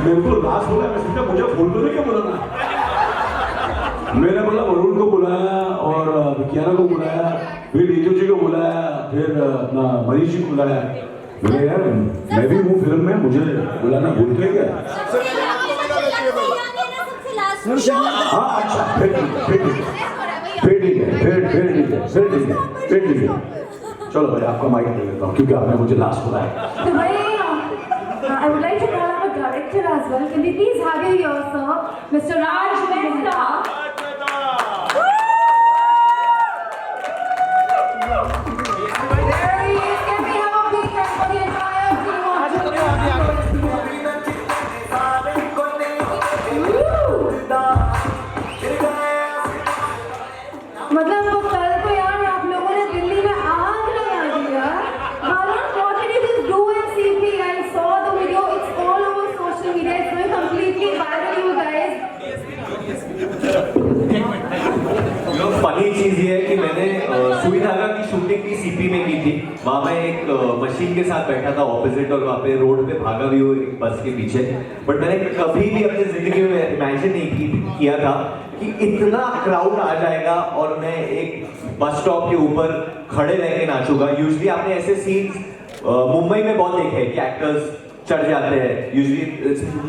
मेरे को लास्ट बोला, मैं सोचा मुझे फोन तो नहीं क्यों बुलाना। मैंने बोला वरुण को बुलाया और कियारा को बुलाया, फिर नीतू जी को बुलाया, फिर अपना मनीष जी को बुलाया। मैंने यार मैं भी हूँ फिल्म में, मुझे बुलाना भूलते क्या? हाँ अच्छा, फिर ठीक है। चलो भाई आपका माइक दे देता हूँ क्योंकि आपने मुझे लास्ट बुलाया। I would like to call our director as well. Can we please have you here, sir, Mr. Raj Mehta? There he is. Can we have a big hand for the entire team of मतलब वो कल को यार आप लोगों ने दिल्ली में आग लगा दिया। What did you just do in CP? I saw the video. It's all over social media. It's going completely viral, you guys. Funny चीज ये है कि मैंने सुई धागा की शूटिंग भी सीपी में की थी। वहाँ मैं एक मशीन के साथ बैठा था ऑपोजिट और वहाँ पे रोड पे भागा भी हुआ एक बस के पीछे। बट मैंने कभी भी अपनी जिंदगी में इमेजिन नहीं किया था कि इतना क्राउड आ जाएगा और मैं एक बस स्टॉप के ऊपर खड़े रह के नाचूंगा। यूजुअली आपने ऐसे सीन्स मुंबई में बहुत देखे हैं कि एक्टर्स चढ़ जाते हैं, usually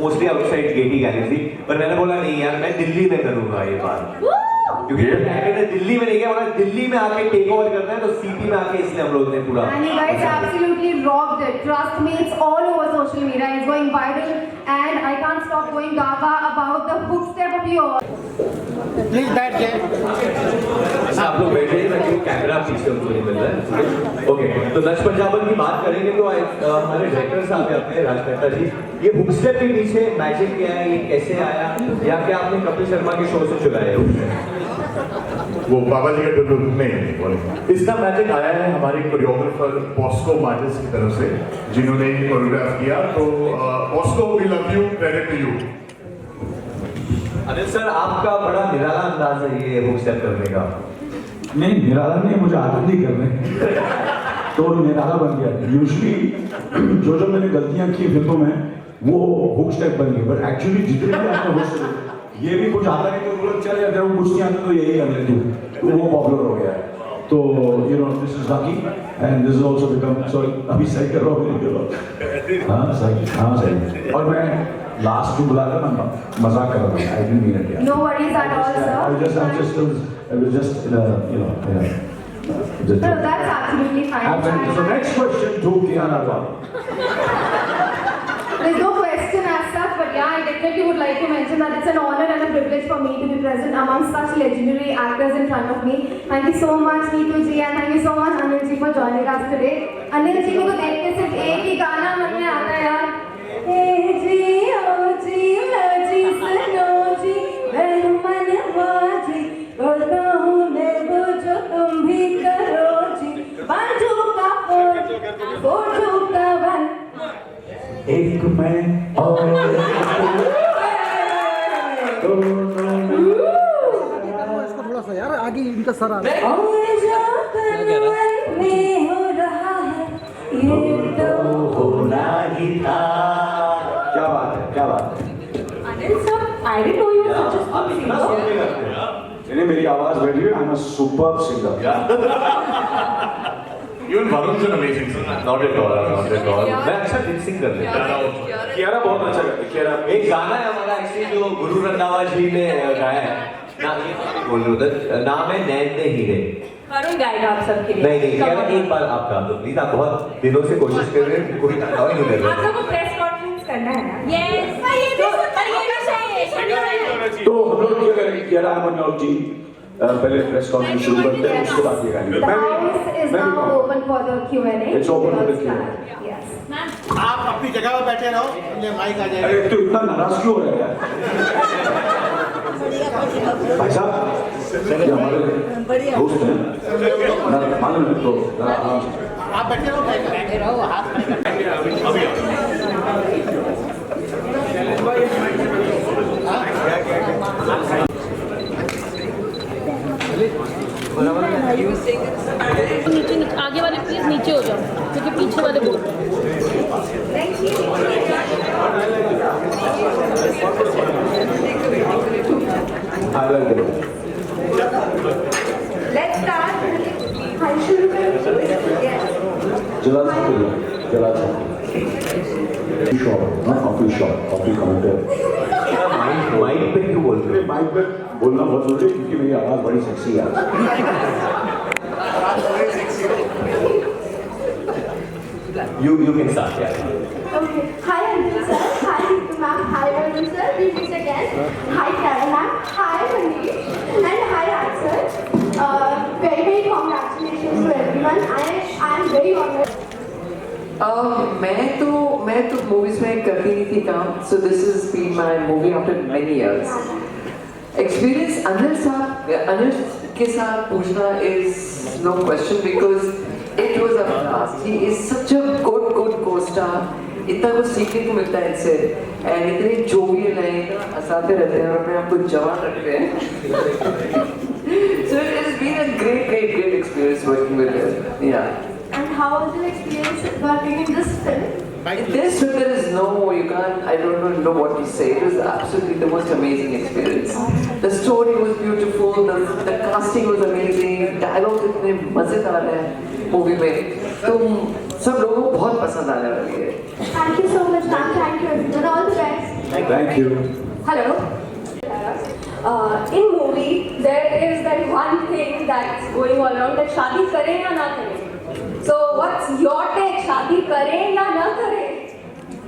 mostly outside Getty Galaxy. पर मैंने बोला नहीं यार, मैं दिल्ली में करूंगा ये बात, क्योंकि एक्टर ने दिल्ली में नहीं किया, बोला दिल्ली में आके टेक ओवर करना है, तो सीपी में आके इसलिए हम लोग ने पूरा। And you guys absolutely rocked it. Trust me, it's all over social media. It's going viral, and I can't stop going gaga about the hook step of yours. Please बैठ जाए। आप लोग बैठे हैं, मैं कैमरा पीछे उनको नहीं मिल रहा है। ओके, तो लक्ष पंजाबन की बात करेंगे तो हमारे डायरेक्टर साहब हैं अपने राज मेहता जी। ये हुक स्टेप के पीछे मैजिक क्या है, ये कैसे आया, या क्या आपने कपिल शर्मा के शो से चुराया है? वो बाबा जी का डुडू नहीं बोले। इसका मैजिक आया है हमारे कोरियोग्राफर पॉस्को मार्टिस की तरफ से, जिन्होंने कोरियोग्राफ किया। तो Bosco we love you, credit to you. Anil sir, आपका बड़ा निराला अंदाज है ये हुक स्टेप करने का। नहीं निराला नहीं, मुझे आदत नहीं करने तो निराला बन गया। यूजुअली जो मैंने गलतियां की फिल्मों में वो हुक स्टेप बन गई, बट एक्चुअली जितने भी आपने हुक स्टेप, ये भी कुछ आता नहीं तो बोलो चल यार वो कुछ नहीं आता तो यही कर ले तू, तो वो पॉपुलर हो गया है। तो you no this is lucky and this is also become, sorry अभी सही कर रहा हूँ। हाँ सही। और मैं लास्ट में बुला कर मजाक कर रहा हूँ, I didn't mean it. No worries at all, sir. I was just you know. No, that's absolutely fine. So next question to Kiara. There's no question as such, but yeah, I definitely would like to mention that it's an honor and a privilege for me to be present among such legendary actors in front of me. Thank you so much, Neetu ji, and thank you so much, Anil ji, for joining us today. Anil ji को तो देख के सिर्फ एक ही गाना मन में आता है यार। हे जी ओ जी लजी सनो जी मैं मन वाजी करता हूँ मैं वो जो तुम भी करो जी। बाजू का फोटो का वन एक मैं और इसको थोड़ा सा यार आगे इनका सर आ रहा है। में हो रहा है ये तो होना ही था। क्या बात है। Anil sir, I didn't know you were such a आप good इतना singer. सुनने करते हैं। नहीं मेरी आवाज बैठी है, I am a superb singer. Even Varun's an amazing singer. Not at all. मैं अच्छा लिप सिंक कर लेता हूँ। कियारा बहुत अच्छा करती है। कियारा एक गाना है हमारा एक्चुअली जो गुरु रंधावा जी ने गाया है ना, ये बोल रहे उधर नाम है नैन ने हीरे। वरुण गाएगा आप सबके लिए। नहीं कियारा एक बार आप गा दो प्लीज, आप बहुत दिनों से कोशिश कर रहे हैं, कोई गाना ही नहीं कर आप रहे। लोगों को प्रेस कॉन्फ्रेंस करना है ना? Yes. ये भी चाहिए। तो हम लोग क्या करेंगे, कियारा हम जी पहले प्रेस कॉन्फ्रेंस शुरू करते हैं, उसके बाद ये गाएंगे। The house is now open for the Q&A. It's open for the Q&A. Yes. आप अपनी जगह पर बैठे रहो, ये माइक आ जाएगा। अरे तो इतना नाराज क्यों हो रहा है यार? भाई साहब ये हमारे दोस्त हैं, मालूम है तो आराम से। आप बैठे रहो, हाथ अभी नीचे आगे वाले प्लीज नीचे हो जाओ क्योंकि पीछे वाले बोल रहे हैं। I like it. Let's start. Hi, yes. Jala shop, not coffee shop, coffee counter. Mike पे क्यों बोल रहे माइक पे बोलना बहुत जरूरी है क्योंकि मेरी आवाज बड़ी सेक्सी है। You can start, yeah. Okay. Hi, Anjali sir. Hi, Ritu ma'am. Hi, Arun sir. We meet again. Hi, Karen ma'am. Hi, Manish. And hi, Raj sir. Very, very congratulations to everyone. I am very honored. मैं तो movies में करती नहीं थी काम, so this has been my movie after many years. Experience Anil के साथ पूछना is no question because it was a blast. He is such a good co-star. इतना कुछ सीखने को मिलता है इनसे, and इतने जोवियल हैं, हंसाते रहते हैं और अपने आप को जवान रखते हैं. So it has been a great experience working with him. Yeah. And how was your experience working in this film? In this film, there is no, I don't know what to say. It was absolutely the most amazing experience. The story was beautiful, the casting was amazing, dialogue इतने मजेदार है movie में, तो सब लोगों को बहुत पसंद आने वाली है. Thank you so much, ma'am. Thank you everyone. All the best. Thank you. Hello. In movie, there is that one thing that's going all around that शादी करें या ना करें. So what's your take? शादी करें या ना करें?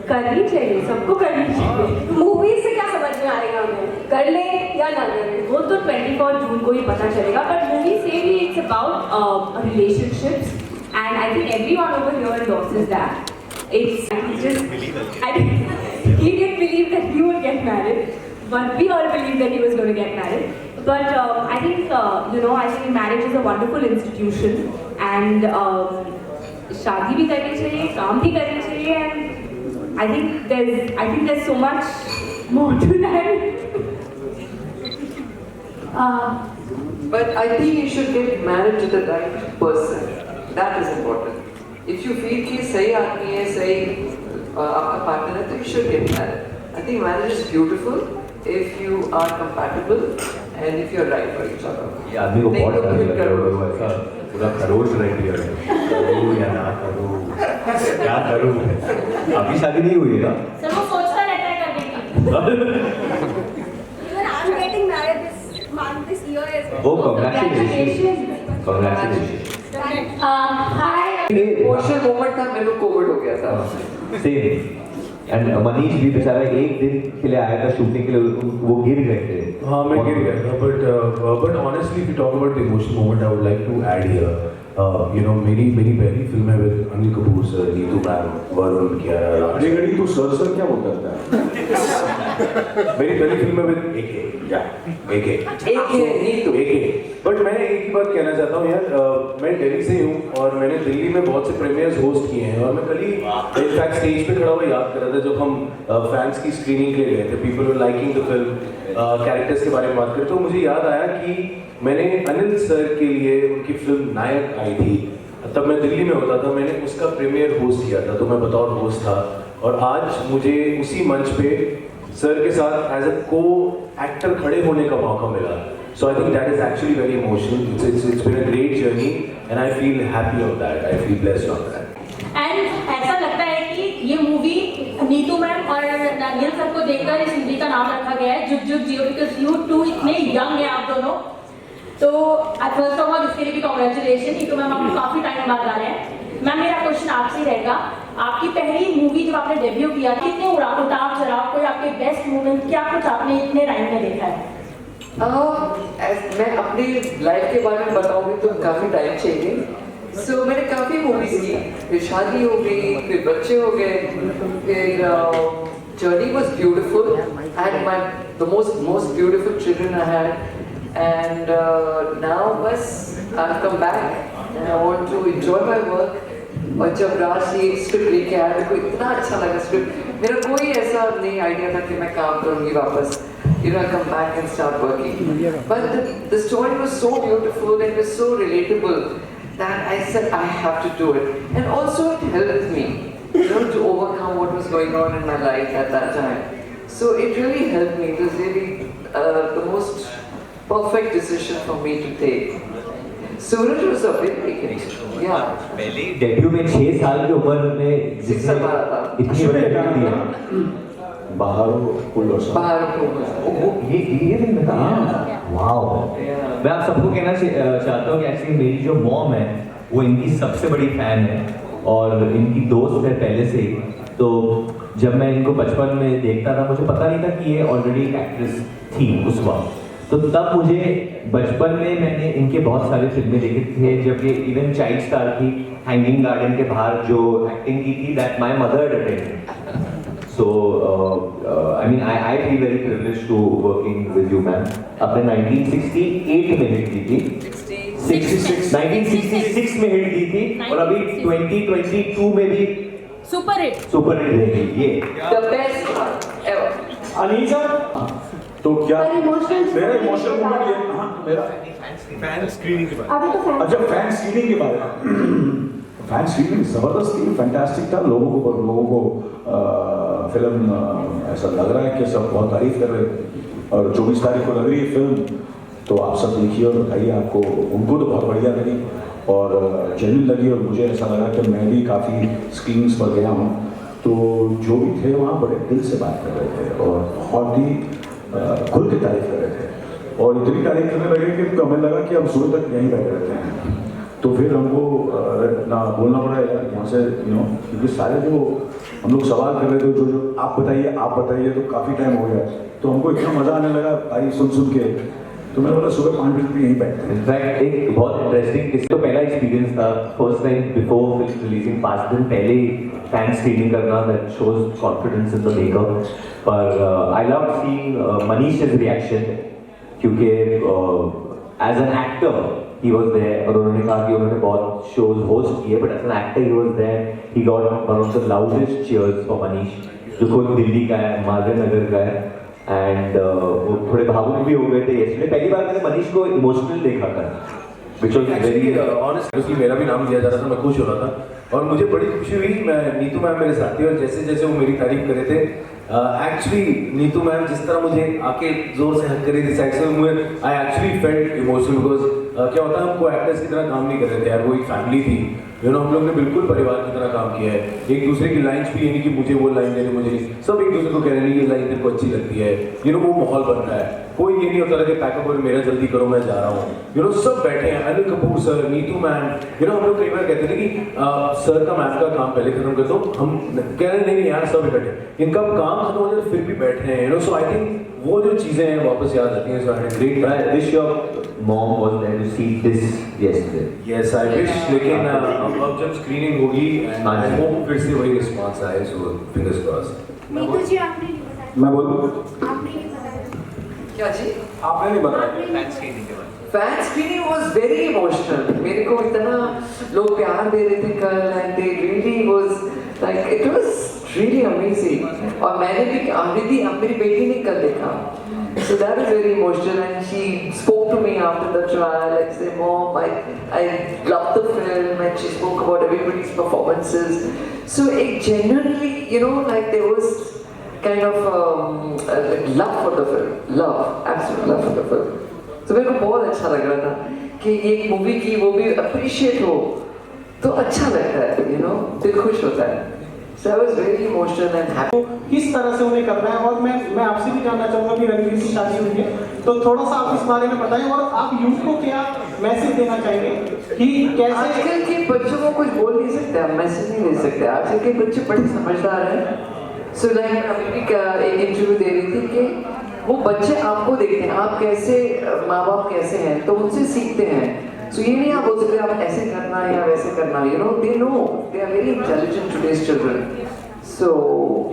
करनी चाहिए, सबको करनी चाहिए. मूवी से क्या समझ में आएगा हमें? कर ले या ना करें? वो तो 24 जून को ही पता चलेगा, but movie से भी it's about relationships, and I think everyone over here endorses that. It's just he didn't believe that he would get married, but we all believed that he was going to get married. But I think I think marriage is a wonderful institution, and शादी भी करनी चाहिए, काम भी करनी चाहिए, and I think there's so much more to that. But I think you should get married to the right person. That is important. If you feel कि सही आदमी है, सही आपका partner है, तो you should get married. I think marriage is beautiful if you are compatible and if you are right for each other. ये आदमी को बहुत डर लग रहा है, ऐसा पूरा खरोच रह गया है, करूँ या ना करूँ, क्या करूँ? अभी शादी नहीं हुई है ना? सर वो सोचता रहता है करने की. Even I'm getting married this year as well. Oh, congratulations. Congratulations. Hi. Emotional moment था, मेरे को कोविड हो गया था. Same. And मनीष भी बेचारा एक दिन के लिए आया था शूटिंग के लिए, वो गिर गए थे. हाँ मैं गिर गया था, but honestly if you talk about the emotional moment I would like to add here. मेरी पहली फिल्म है with Anil Kapoor sir, Neetu ma'am, Varun, Kiara, Raj. घड़ी तू सर क्या बोलता है? मेरी पहली फिल्म है with AK. बट मैं एक ही बात कहना चाहता हूँ यार, मैं दिल्ली से हूँ और मैंने दिल्ली में बहुत से प्रीमियर्स होस्ट किए हैं, और मैं कल ही इनफैक्ट स्टेज पे खड़ा हुआ याद कर रहा था जब हम फैंस की स्क्रीनिंग के लिए गए थे, people were liking the film, characters के बारे में बात करें, तो मुझे याद आया कि मैंने अनिल सर के लिए उनकी फिल्म नायक आई थी, तब मैं दिल्ली में होता था, मैंने उसका प्रीमियर होस्ट किया था, तो मैं बतौर होस्ट था, और आज मुझे उसी मंच पे सर के साथ एज अ को एक्टर खड़े होने का मौका मिला. So I think that is actually very emotional. It's been a great journey, and I feel happy on that. I feel blessed on that. And ऐसा लगता है कि ये मूवी नीतू मैम और अनिल सर को देखकर इस मूवी का नाम रखा गया है जुग जुग जियो, बिकॉज यू टू इतने यंग हैं आप दोनों. तो फर्स्ट ऑफ ऑल इसके लिए भी कॉन्ग्रेचुलेशन. नीतू मैम आपको काफी टाइम बाद आ रहे हैं. मैम मेरा क्वेश्चन आपसे रहेगा, आपकी पहली मूवी जब आपने डेब्यू किया, कितने उतार चढ़ाव, कोई आपके बेस्ट मोमेंट, क्या कुछ आपने इतने टाइम में देखा है? मैं अपनी लाइफ के बारे में बताऊंगी तो काफी टाइम चाहिए. सो मैंने काफी मूवीज की, फिर शादी हो गई, फिर बच्चे हो गए, फिर journey was beautiful. I had my the most beautiful children I had, and now बस I have come back and I want to enjoy my work. और जब राज ये स्क्रिप्ट लेके आया, मेरे को इतना अच्छा लगा स्क्रिप्ट. मेरा कोई ऐसा नहीं आइडिया था कि मैं काम करूंगी वापस. I come back and start working. But the story was so beautiful and it was so relatable that I said I have to do it. And also it helped me, to overcome what was going on in my life at that time. So it really helped me. It was really the most perfect decision for me to take. Suraj was a big hit. Yeah. पहले debut में 6 साल की उम्र में 6 साल बाद था। इतनी बड़ी फिल्म दी है। बाहर पुलोसा बाहर को ये फिल्म था। वाओ। मैं आप सबको कहना चाहता हूँ कि एक्चुअली मेरी जो मॉम है वो इनकी सबसे बड़ी फैन है और इनकी दोस्त है पहले से ही। तो जब मैं इनको बचपन में देखता था मुझे पता नहीं था कि ये ऑलरेडी एक एक्ट्रेस थी उस वक्त। तो तब मुझे बचपन में मैंने इनके बहुत सारे फिल्में देखे थे जब ये इवन चाइल्ड स्टार की हैंगिंग गार्डन के बाहर जो एक्टिंग की थी that my mother attended. So I mean I feel very privileged to working with you ma'am. आपने 1968 में हिट की थी 1966 में हिट की थी और अभी 2022 में भी सुपर हिट रहेगी ये। the best one ever. Anil sir तो क्या पर emotional मेरा इमोशनल मोमेंट ये हाँ मेरा फैन स्क्रीनिंग के बाद अभी तो फैन अच्छा फैन स्क्रीनिंग के बारे में फैन स्क्रीनिंग जबरदस्त थी फैंटास्टिक था लोगों को फिल्म ऐसा लग रहा है कि सब बहुत तारीफ कर रहे थे और 24 तारीख को लग रही है फिल्म तो आप सब देखिए और बताइए आपको उनको तो बहुत बढ़िया लगी और जेन्युइन लगी और मुझे ऐसा लगा कि मैं भी काफ़ी स्क्रीन्स पर गया हूँ तो जो भी थे वहाँ बड़े दिल से बात कर रहे थे और बहुत ही खुल के तारीफ कर रहे थे और इतनी तारीफ करने लगे कि हमें लगा कि हम सुबह तक यहीं बैठे रहते हैं तो फिर हमको ना बोलना पड़ा यहाँ से क्योंकि सारे जो हम लोग सवाल कर रहे थे जो आप बताइए तो काफ़ी टाइम हो गया तो हमको इतना मज़ा आने लगा भाई सुन के तो मैंने बोला सुबह 5 बजे यहीं बैठते हैं। इनफैक्ट एक बहुत इंटरेस्टिंग किसी तो पहला एक्सपीरियंस था first time before film releasing 5 दिन पहले फैन स्क्रीनिंग करना that shows confidence in the maker पर I love seeing Manish's reaction क्योंकि as an actor he was there और उन्होंने कहा कि उन्होंने बहुत शोज होस्ट किए but as an actor he was there he got one of the loudest cheers for Manish जो खुद दिल्ली का है माधव नगर का है एंड वो थोड़े भावुक भी हो गए थे इसलिए पहली बार मैंने मनीष को इमोशनल देखा था which was very ऑनेस्टली मेरा भी नाम लिया जा रहा था मैं खुश हो रहा था और मुझे बड़ी खुशी हुई मैं नीतू मैम मेरे साथ थी और जैसे जैसे वो मेरी तारीफ कर रहे थे एक्चुअली नीतू मैम जिस तरह मुझे आके जोर से हक कर रही थी साइड से मुझे I actually felt emotional because क्या होता है हमको एक्टर्स की तरह काम नहीं कर रहे थे यार वो एक फैमिली थी हम लोग ने बिल्कुल परिवार की तरह काम किया है एक दूसरे की लाइन्स भी ये नहीं कि मुझे वो लाइन देनी मुझे नहीं सब एक दूसरे को कह रहे हैं ये लाइन तेरे को अच्छी लगती है वो माहौल बन रहा है कोई ये नहीं होता था कि पैकअप और मेरा जल्दी करो मैं जा रहा हूँ सब बैठे हैं अनिल कपूर सर नीतू मैम हम लोग कई बार कहते थे कि सर का मैम का काम पहले खत्म कर दो हम कह रहे नहीं यार सब इकट्ठे इनका काम खत्म हो जाए फिर भी बैठे हैं सो आई थिंक वो जो चीज़ें हैं वापस याद आती हैं सो I great I wish your mom was there to see this yesterday. Yes I wish लेकिन अब जब स्क्रीनिंग होगी आई होप फिर से वही रिस्पॉन्स आए सो फिंगर्स क्रॉस्ड नीतू जी आपने नहीं बताया मैं बोलूँ आपने नहीं बताया क्या जी आपने नहीं बताया फैन स्क्रीनिंग के बाद fan screening was very emotional मेरे को इतना लोग प्यार दे रहे थे कल and they really was like it was really amazing और मैंने भी मेरी बेटी ने कल देखा so that was very emotional and she spoke to me after the trial like say mom I loved the film and she spoke about everybody's performances so it genuinely like there was kind of love for the film absolute love for the film so मेरे को बहुत अच्छा लग रहा था कि एक movie की वो भी अप्रिशिएट हो तो अच्छा लगता है दिल खुश होता है so I was very emotional and happy किस तरह से उन्हें करना है और मैं आपसे भी जानना चाहूँगा कि रणवीर की शादी हुई है तो थोड़ा सा आप इस बारे में बताएं और आप यूथ को क्या मैसेज देना चाहेंगे कि कैसे आजकल के बच्चों को कुछ बोल नहीं सकते आप मैसेज नहीं दे सकते आजकल के बच्चे बड़े समझदार हैं सो लाइक मैं अभी भी एक इंटरव्यू दे रही थी कि वो बच्चे आपको देखते हैं आप कैसे माँ बाप कैसे हैं तो उनसे सीखते हैं सो ये नहीं आप बोल सकते आप ऐसे करना या वैसे करना they know they are very intelligent today's children so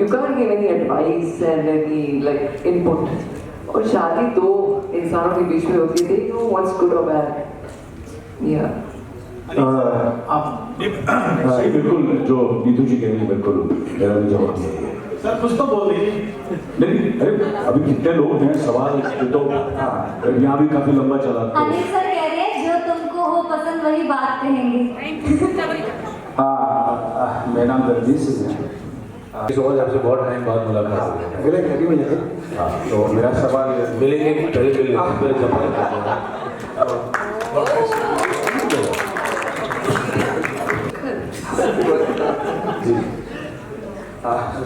you can't give any advice and any like input और शादी दो इंसानों के बीच में होती है नो व्हाट्स गुड और बैड या आप सही बिल्कुल जो नीतू जी कह रही है बिल्कुल मेरा भी जवाब है सर कुछ तो बोल दीजिए नहीं अरे अभी कितने लोग हैं सवाल तो यहाँ भी काफी लंबा चला तो अनिल सर कह रहे हैं जो तुमको हो पसंद वही बात कहेंगे हाँ मेरा नाम दरजीत सिंह है समझ आपसे बहुत टाइम बाद मुलाकात हो गई। मिलेंगे अभी मिलेंगे। हाँ, तो मेरा सवाल मिलेंगे कि पहले मिल लेते हैं, फिर जमा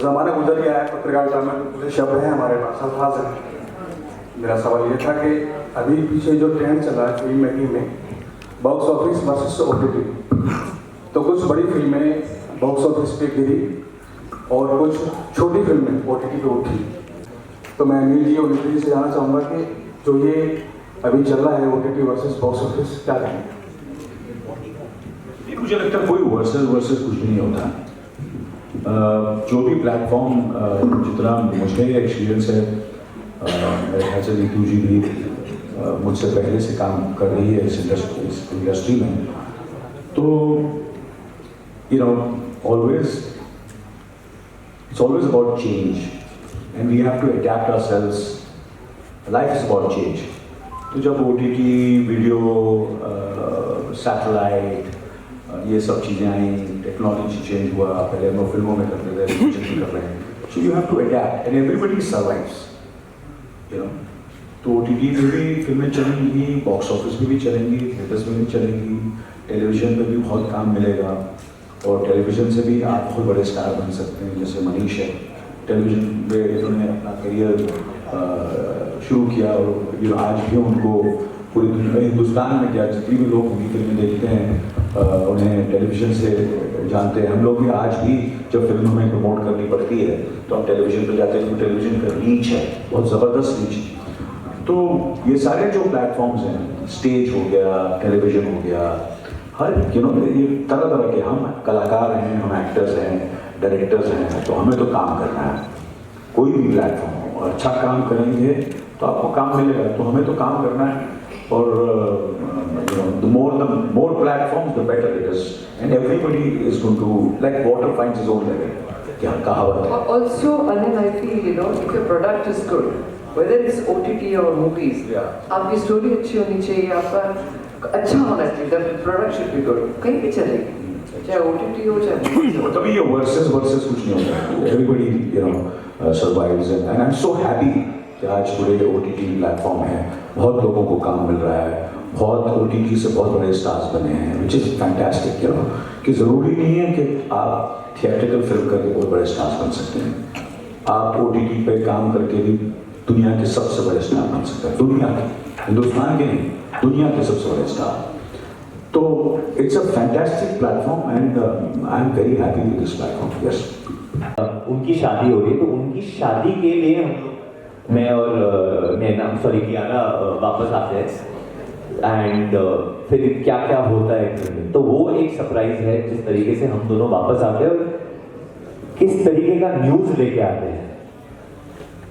ज़माना गुजर गया है, पत्रकारिता में पूरे शब्द हैं हमारे पास, अल्फाज हैं। मेरा सवाल ये था कि अभी पीछे जो ट्रेंड चला है फिल्म मेकिंग में, बॉक्स ऑफिस वर्सेस OTT, तो कुछ बड़ी फिल्में बॉक्स ऑफिस पे गिरी और कुछ छोटी फिल्में OTT पे उठी। तो मैं अनिल जी और नितिन जी से जानना चाहूँगा कि जो ये अभी चल रहा है OTT वर्सेस बॉक्स ऑफिस, क्या कहें? मुझे लगता है कोई वर्सेस कुछ नहीं होता। जो भी प्लेटफॉर्म, जितना मुझे एक्सपीरियंस है, मेरे ख्याल से नीतू जी भी मुझसे पहले से काम कर रही है इस इंडस्ट्री में, तो you know always it's always about change and we have to adapt ourselves. Life is about change. तो जब OTT, वीडियो, सैटेलाइट, ये सब चीज़ें आई, टेक्नोलॉजी चेंज हुआ, पहले हम लोग फिल्मों में करते थे, डिजिटल कर रहे हैं, so you have to adapt and everybody survives, you know. तो OTT में भी फिल्में चलेंगी, बॉक्स ऑफिस में भी चलेंगी, थिएटर्स में भी चलेंगी, टेलीविजन पे भी बहुत काम मिलेगा और टेलीविजन से भी आप बहुत बड़े स्टार बन सकते हैं। जैसे मनीष है, टेलीविजन में इन्होंने अपना करियर शुरू किया और यू नो आज भी उनको पूरी हिंदुस्तान में क्या जितनी भी लोग उनकी फिल्में देखते हैं उन्हें टेलीविजन से जानते हैं। हम लोग भी आज भी जब फिल्म हमें प्रमोट करनी पड़ती है तो हम टेलीविजन पर जाते हैं, तो टेलीविजन का रीच है, बहुत ज़बरदस्त रीच। तो ये सारे जो प्लेटफॉर्म्स हैं, स्टेज हो गया, टेलीविजन हो गया, हर यू नो ये तरह तरह के, हम कलाकार हैं, हम एक्टर्स हैं, डायरेक्टर्स हैं, तो हमें तो काम करना है। कोई भी प्लेटफॉर्म हो, और अच्छा काम करेंगे तो आपको काम मिलेगा, तो हमें तो काम करना है। और the more platforms, the better it is, and everybody is going to, like water finds its own level. क्या कहावत है? Also, Anil, I feel, you know, if your product is good, whether it's OTT or movies, आपकी story अच्छी होनी चाहिए, आपका अच्छा होना चाहिए, the product should be good, कहीं भी चलेगी, चाहे OTT हो चाहे movies हो। तभी ये versus कुछ नहीं होता। Everybody, you know, survives, and I'm so happy कि आज पूरे OTT प्लेटफॉर्म है, बहुत लोगों को काम मिल रहा है, बहुत OTT से बहुत बड़े स्टार्स बने हैं, which is fantastic, you know, कि ज़रूरी नहीं है कि आप थिएट्रिकल फिल्म करके बहुत बड़े स्टार्स बन सकते हैं। आप OTT पे काम करके भी दुनिया के सबसे बड़े स्टार बन सकते हैं, दुनिया के, हिंदुस्तान के नहीं, दुनिया के सबसे बड़े स्टार। तो it's a fantastic platform and I am very happy with this platform. Yes, उनकी शादी हो रही है, तो उनकी शादी के लिए हम, मैं और नैना, सॉरी कियारा वापस आते हैं एंड फिर क्या क्या होता है घर में, तो वो एक सरप्राइज है जिस तरीके से हम दोनों वापस आते हैं और किस तरीके का न्यूज़ लेके आते हैं।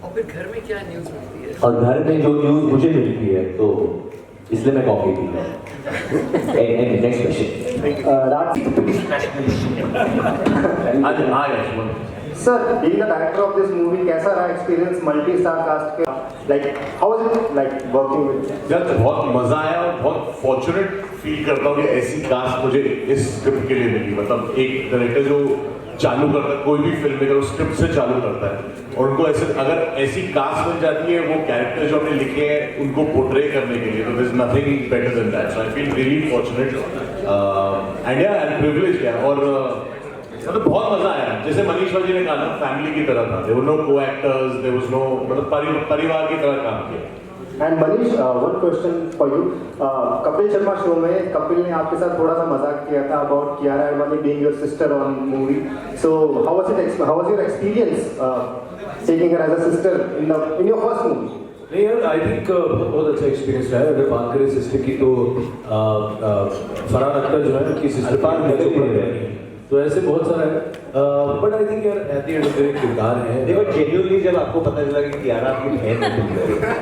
और फिर घर में क्या न्यूज़ मिलती है? और घर में जो न्यूज़ मुझे मिलती है, तो इसलिए मैं कॉफी पी रहा हूँ। Next question. Sir, being the director of this movie, कैसा रहा एक्सपीरियंस मल्टी-स्टार कास्ट के? Like, how was it like working with? यार बहुत मजा आया और बहुत फॉर्चुनेट फील करता हूँ कि ऐसी कास्ट मुझे इस स्क्रिप्ट के लिए मिली। मतलब एक डायरेक्टर जो चालू करता है कोई भी फिल्म मेकर, उस स्क्रिप्ट से चालू करता है और उनको ऐसे, अगर ऐसी कास्ट बन जाती है, वो कैरेक्टर जो हमने लिखे हैं उनको पोर्ट्रे करने के लिए, तो there is nothing better than that. So I feel really fortunate and privileged है। और मतलब बहुत मजा आया, जैसे मनीष जी ने कहा ना, फैमिली की तरह था। There were no co-actors, there was no, मतलब परिवार की तरह काम किया। And Manish, one question for you. Kapil Sharma show में कपिल ने आपके साथ थोड़ा सा मजाक किया था about Kiara Advani being your sister on movie. So how was your experience taking her as a sister in your first movie? नहीं यार, आई थिंक बहुत अच्छा एक्सपीरियंस रहा है। अगर बात करें सिस्टर की, तो फरहान अख्तर जो है उनकी सिस्टर, तो ऐसे बहुत सारा है। बट आई थिंक यार at the end of the day किरदार है। देखो जेन्युइनली जब आपको पता चला कि कियारा आपकी बहन है,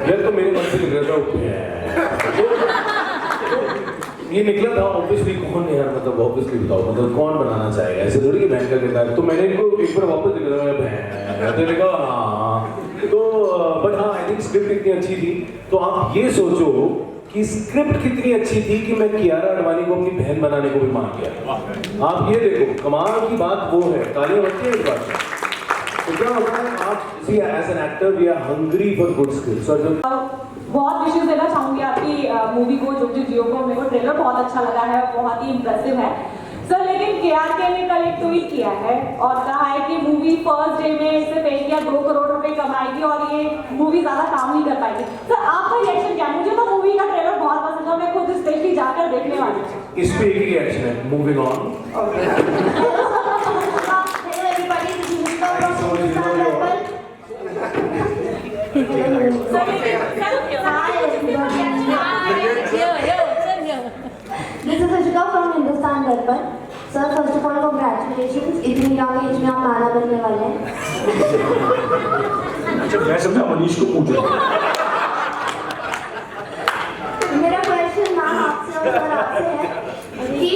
यार तो मेरे मन से निकल रहा था, ये निकला था ऑब्वियसली। कौन है यार, मतलब ऑब्वियसली बताओ, मतलब कौन बनाना चाहेगा ऐसे थोड़ी कि बहन का किरदार। तो मैंने इनको एक बार वापस दिखा, मैं बहन, तो मैंने कहा हाँ। तो बट हाँ, आई थिंक स्क्रिप्ट इतनी अच्छी थी। तो आप ये सोचो कि स्क्रिप्ट कितनी अच्छी थी कि मैं कियारा आडवाणी को अपनी बहन बनाने को भी मान गया। आप ये देखो, कमाल की बात वो है, तालियां बजती हैं इस बात पर। क्या होता है आप see as an actor we are hungry for good skills और जो बहुत विशेष देना चाहूंगी आपकी मूवी को जो जियो को। मेरे को ट्रेलर बहुत अच्छा लगा है, बहुत ही इम्प्रेसिव है सर। लेकिन KRK ने कल एक ट्वीट किया है और कहा है कि मूवी फर्स्ट डे में सिर्फ 1 या 2 करोड़ रुपए कमाएगी और ये मूवी ज्यादा काम नहीं कर पाएगी। सर आपका रिएक्शन क्या है? मुझे तो मूवी का ट्रेलर बहुत पसंद है, मैं खुद स्पेशली जाकर देखने वाली हूँ। इस पे एक ही रिएक्शन है, moving on. This is Ashika from Hindustan Darpan. Sir, first of all, congratulations. इतनी young age में आप नाना बनने वाले हैं। अच्छा मैं समझा मनीष को पूछ रहा हूँ। मेरा क्वेश्चन मैम आपसे और सर आपसे है कि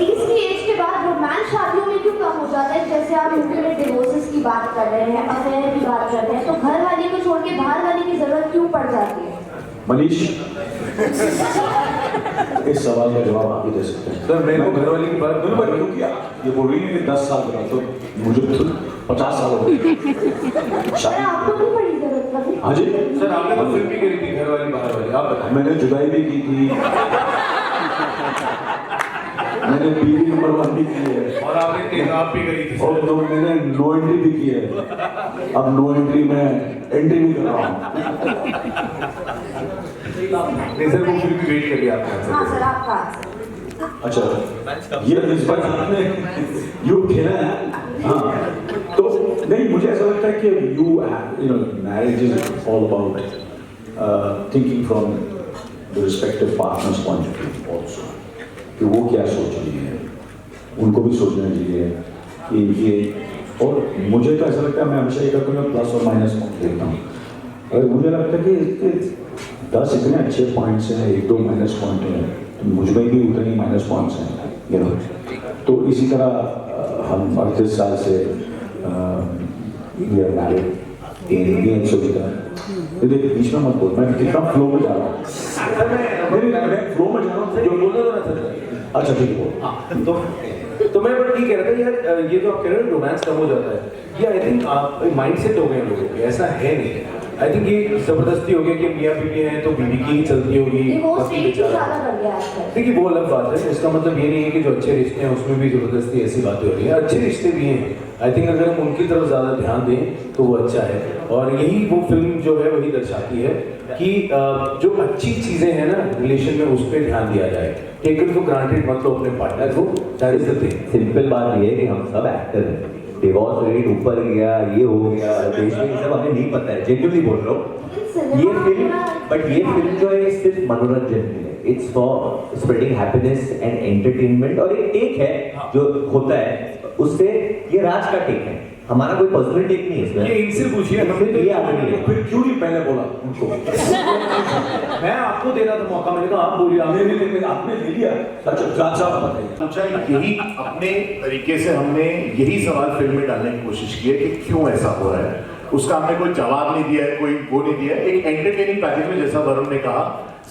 इसकी एज के बाद रोमांस शादियों में क्यों कम हो जाता है? जैसे आप मूवी में डिवोर्सेस की बात कर रहे हैं, अफेयर की बात कर रहे हैं, तो घर वाले को छोड़ के बाहर वाले की जरूरत क्यों पड़ जाती है? मनीष इस सवाल का जवाब आप ही दे सकते हैं। सर मेरे को घर वाली की बात क्यों किया? ये बोल रही है कि 10 साल का तो मुझे तो 50 साल हो गए। सर आपको क्यों पड़ी जरूरत कभी? हाँ जी सर आपने तो फिल्म भी करी थी घर वाली बाहर वाली, आप बताएं। मैंने जुदाई भी की थी, मैंने बीवी नंबर 1 भी की है और आपने तेजाब भी करी थी और तो मैंने नो एंट्री भी की है। अब नो एंट्री में एंट्री भी कर रहा हूँ। नहीं सर वो फिर भी वेट करिए आपने। हाँ सर आपका। अच्छा ये इस बार आपने यू खेला है। हाँ तो नहीं मुझे ऐसा लगता है कि you know marriage is all about thinking from the respective partners point of view also, कि वो क्या सोच रही है, उनको भी सोचना चाहिए कि ये। और मुझे तो ऐसा लगता है मैं हमेशा ये करता हूँ, प्लस और माइनस पॉइंट देखता हूँ। और मुझे लगता है कि इसके 10 इतने अच्छे पॉइंट्स हैं, 1-2 माइनस पॉइंट हैं, तो मुझ में भी उतने ही माइनस पॉइंट्स हैं, यू नो। तो इसी तरह हम 38 साल से वी आर मैरिड इन सुविधा। देखिए बीच में मत बोल, मैं कितना फ्लो में जा रहा हूँ। मैं फ्लो में जा रहा हूँ, जो बोल रहा हूँ ना सर। अच्छा ठीक है बोल। हाँ तो मैं बट ये कह रहा था यार, ये जो आप कह रहे हो रोमांस कम हो जाता है, ये आई थिंक आप माइंड सेट हो गए लोगों के, ऐसा है नहीं। आई थिंक ये जबरदस्ती हो गया कि मियाँ बीवी हैं तो बीवी की ही चलती होगी। देखिए वो अलग बात है, इसका मतलब ये नहीं है कि जो अच्छे रिश्ते हैं उसमें भी जबरदस्ती ऐसी बातें हो रही है। अच्छे रिश्ते भी हैं, आई थिंक अगर हम उनकी तरफ ज़्यादा ध्यान दें तो वो अच्छा है। और यही वो फिल्म जो है वही दर्शाती है कि जो अच्छी चीज़ें हैं ना रिलेशन में, उस पर ध्यान दिया जाए। टेकन फॉर ग्रांटेड मत लो अपने पार्टनर को, that is the thing. Simple बात ये है कि हम सब एक्टर हैं। डिवोर्स रेट ऊपर गया, ये हो गया देश में, ये सब हमें नहीं पता है, जेन्युइनली बोल रहा हूँ। ये फिल्म जो है सिर्फ मनोरंजन के लिए, it's for spreading happiness and entertainment. और एक टेक है जो होता है उससे, ये राज का टेक है, हमारा कोई पर्सनल टेक नहीं है इसमें। ये इनसे पूछिए, हमने तो ये आदमी है। फिर क्यों नहीं पहले बोला उनको? मैं आपको दे रहा था मौका, मैंने कहा आप बोलिए। आपने ले लिया। अच्छा साहब बताइए। अच्छा यही अपने तरीके से हमने यही सवाल फिल्म में डालने की कोशिश की है कि क्यों ऐसा हो रहा है। उसका हमने कोई जवाब नहीं दिया है, कोई वो नहीं दिया है। एक एंटरटेनिंग पैकेज में, जैसा वरुण ने कहा,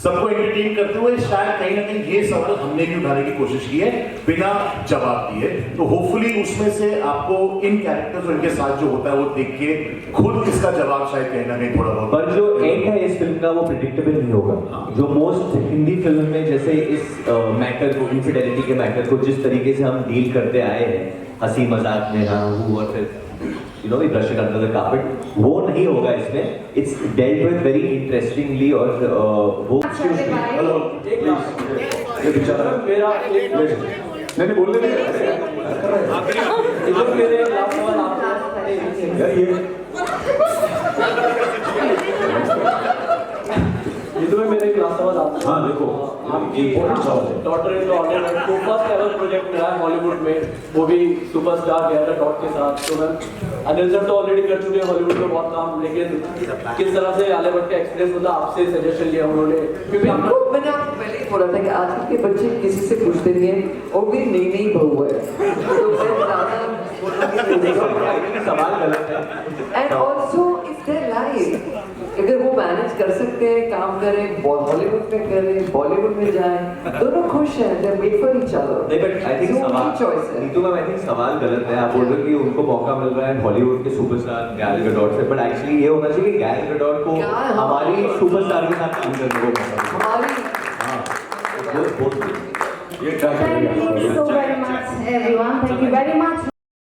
सबको एंटरटेन करते हुए शायद कहीं ना कहीं ये सवाल हमने भी उठाने की कोशिश की है बिना जवाब दिए। तो होपफुली उसमें से आपको इन कैरेक्टर्स और इनके साथ जो होता है वो देख के खुद इसका जवाब शायद कहीं ना कहीं थोड़ा बहुत। पर जो एंड है इस फिल्म का वो प्रिडिक्टेबल नहीं होगा। जो मोस्ट हिंदी फिल्म में जैसे इस मैटर को, इनफिडेलिटी के मैटर को जिस तरीके से हम डील करते आए हैं, हंसी मजाक में, हाँ और फिर you know, we brush it under the carpet, वो नहीं होगा इसमें। It's dealt with very interestingly और वो हेलो ये बेचारा मेरा नहीं बोलने नहीं इधर मेरे लास्ट सवाल आपसे यार ये तो मेरा एक लास्ट सवाल आपसे। हाँ देखो आपकी इम्पोर्टेंट सवाल है। डॉटर इन लॉ ने को फर्स्ट एवर प्रोजेक्ट मिला है हॉलीवुड में, वो भी सुपरस्टार गैरा डॉट के साथ। तो मैं अनिल सर तो ऑलरेडी कर चुके हैं हॉलीवुड में बहुत काम, लेकिन किस तरह से आलिया भट्ट का एक्सपीरियंस होता आपसे सजेशन लिया उन्होंने? क्योंकि मैंने आपको पहले ही बोला था कि आजकल के बच्चे किसी से पूछते नहीं है, और भी नई नई बहू है तो मैं ज़्यादा सवाल गलत है। And also if their life अगर वो मैनेज कर सकते हैं, काम करें, हॉलीवुड में करें, बॉलीवुड में जाएं, दोनों खुश हैं, they made for each other. नहीं बट आई थिंक सवाल चॉइस है। नीतू मैम आई थिंक सवाल गलत है। आप बोल रहे हो कि उनको मौका मिल रहा है हॉलीवुड के सुपरस्टार गैल गडोट से, बट एक्चुअली ये होना चाहिए कि गैल गडोट को हमारी सुपरस्टार के साथ काम करने को मौका मिले। हमारी हाँ, बोथ ये try Thank you so very much, everyone. Thank you very much.